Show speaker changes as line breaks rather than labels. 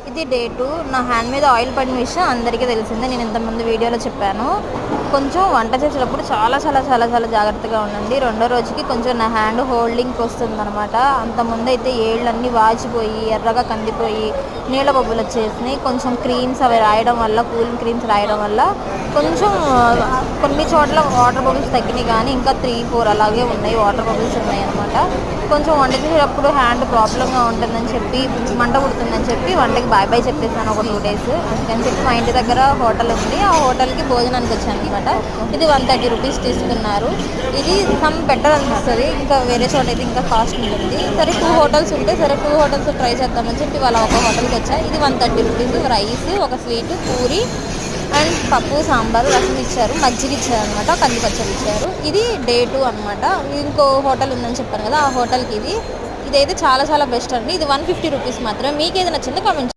ఇది డే 2. నా హ్యాండ్ మీద ఆయిల్ పడిన విషయం అందరికీ తెలిసిందే. నేను ఇంతకుముందు వీడియోలో చెప్పాను. కొంచెం వంట చేసేటప్పుడు చాలా చాలా చాలా చాలా జాగ్రత్తగా ఉండండి. రెండో రోజుకి కొంచెం నా హ్యాండ్ హోల్డింగ్కి వస్తుందనమాట. అంతకుముందైతే ఏళ్ళన్నీ వాచిపోయి ఎర్రగా కందిపోయి నీళ్ళ బొబ్బులు వచ్చేసినాయి. కొంచెం క్రీమ్స్ అవి రాయడం వల్ల, కూలింగ్ క్రీమ్స్ రాయడం వల్ల కొంచెం కొన్ని చోట్ల వాటర్ బబుల్స్ తగ్గినాయి, కానీ ఇంకా 3-4 అలాగే ఉన్నాయి, వాటర్ బబుల్స్ ఉన్నాయి అనమాట. కొంచెం వంట చేసేటప్పుడు హ్యాండ్ ప్రాబ్లంగా ఉంటుందని చెప్పి, మంట పుడుతుందని చెప్పి వంటకి బాయ్ చెప్పేసాను ఒక 2 days. అందుకని చెప్పి మా ఇంటి దగ్గర హోటల్ ఉంది, ఆ హోటల్కి భోజనానికి వచ్చాను అనమాట. ఇది 130 రూపీస్ తీసుకున్నారు. ఇది సమ్ బెటర్ అనిపిస్తుంది, ఇంకా వేరే చోట అయితే ఇంకా కాస్ట్ ఉంటుంది. సరే 2 హోటల్స్ ఉంటే సరే 2 హోటల్స్ ట్రై చేద్దామని చెప్పి వాళ్ళ ఒక హోటల్కి వచ్చా. ఇది 130 రూపీస్. రైస్, ఒక స్వీట్, పూరి అండ్ పప్పు, సాంబారు, రసం ఇచ్చారు, మజ్జిగ ఇచ్చారు అనమాట, కంది పచ్చడి ఇచ్చారు. ఇది డే 2 అనమాట. ఇంకో హోటల్ ఉందని చెప్పాను కదా, ఆ హోటల్కి ఇదైతే చాలా చాలా బెస్ట్ అండి. ఇది 150 రూపీస్ మాత్రమే. మీకు ఏది నచ్చిందో కామెంట్